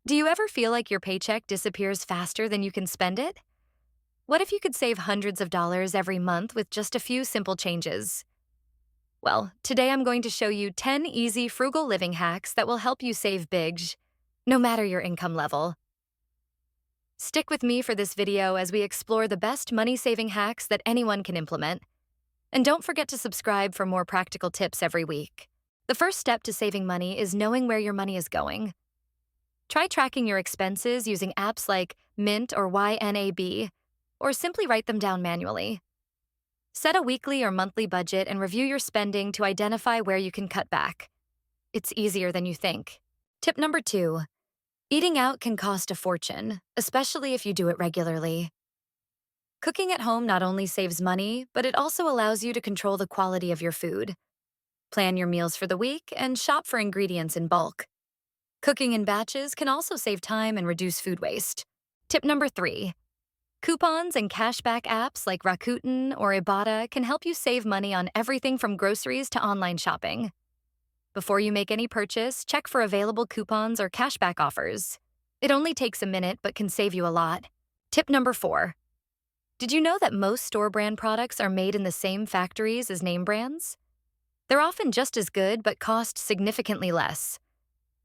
Do you ever feel like your paycheck disappears faster than you can spend it? What if you could save hundreds of dollars every month with just a few simple changes? Well, today I'm going to show you 10 easy frugal living hacks that will help you save big, no matter your income level. Stick with me for this video as we explore the best money-saving hacks that anyone can implement. And don't forget to subscribe for more practical tips every week. The first step to saving money is knowing where your money is going. Try tracking your expenses using apps like Mint or YNAB, or simply write them down manually. Set a weekly or monthly budget and review your spending to identify where you can cut back. It's easier than you think. Tip number 2. Eating out can cost a fortune, especially if you do it regularly. Cooking at home not only saves money, but it also allows you to control the quality of your food. Plan your meals for the week and shop for ingredients in bulk. Cooking in batches can also save time and reduce food waste. Tip number 3. Coupons and cashback apps like Rakuten or Ibotta can help you save money on everything from groceries to online shopping. Before you make any purchase, check for available coupons or cashback offers. It only takes a minute but can save you a lot. Tip number 4. Did you know that most store brand products are made in the same factories as name brands? They're often just as good but cost significantly less.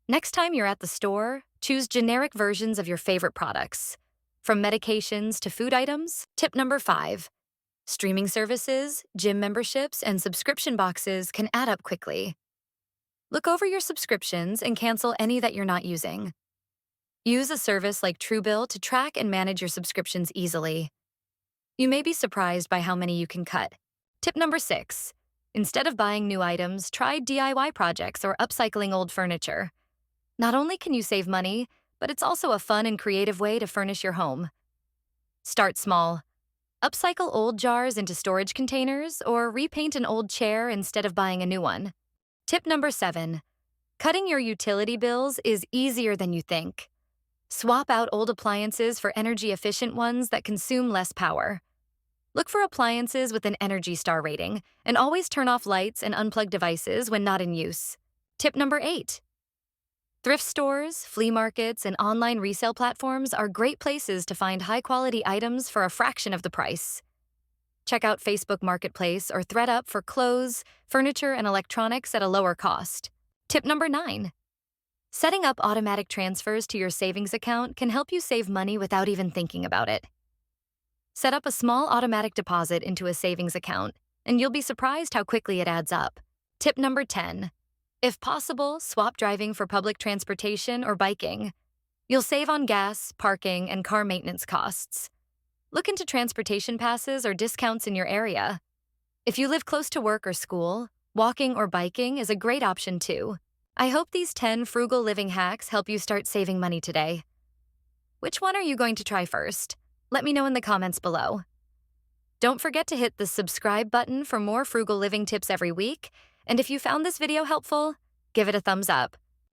Next time you're at the store, choose generic versions of your favorite products. From medications to food items. Tip number 5. Streaming services, gym memberships, and subscription boxes can add up quickly. Look over your subscriptions and cancel any that you're not using. Use a service like Truebill to track and manage your subscriptions easily. You may be surprised by how many you can cut. Tip number 6. Instead of buying new items, try DIY projects or upcycling old furniture. Not only can you save money, but it's also a fun and creative way to furnish your home. Start small. Upcycle old jars into storage containers or repaint an old chair instead of buying a new one. Tip number 7. Cutting your utility bills is easier than you think. Swap out old appliances for energy-efficient ones that consume less power. Look for appliances with an Energy Star rating, and always turn off lights and unplug devices when not in use. Tip number 8. Thrift stores, flea markets, and online resale platforms are great places to find high-quality items for a fraction of the price. Check out Facebook Marketplace or ThredUp for clothes, furniture, and electronics at a lower cost. Tip number 9. Setting up automatic transfers to your savings account can help you save money without even thinking about it. Set up a small automatic deposit into a savings account, and you'll be surprised how quickly it adds up. Tip number 10. If possible, swap driving for public transportation or biking. You'll save on gas, parking, and car maintenance costs. Look into transportation passes or discounts in your area. If you live close to work or school, walking or biking is a great option too. I hope these 10 frugal living hacks help you start saving money today. Which one are you going to try first? Let me know in the comments below. Don't forget to hit the subscribe button for more frugal living tips every week, and if you found this video helpful, give it a thumbs up.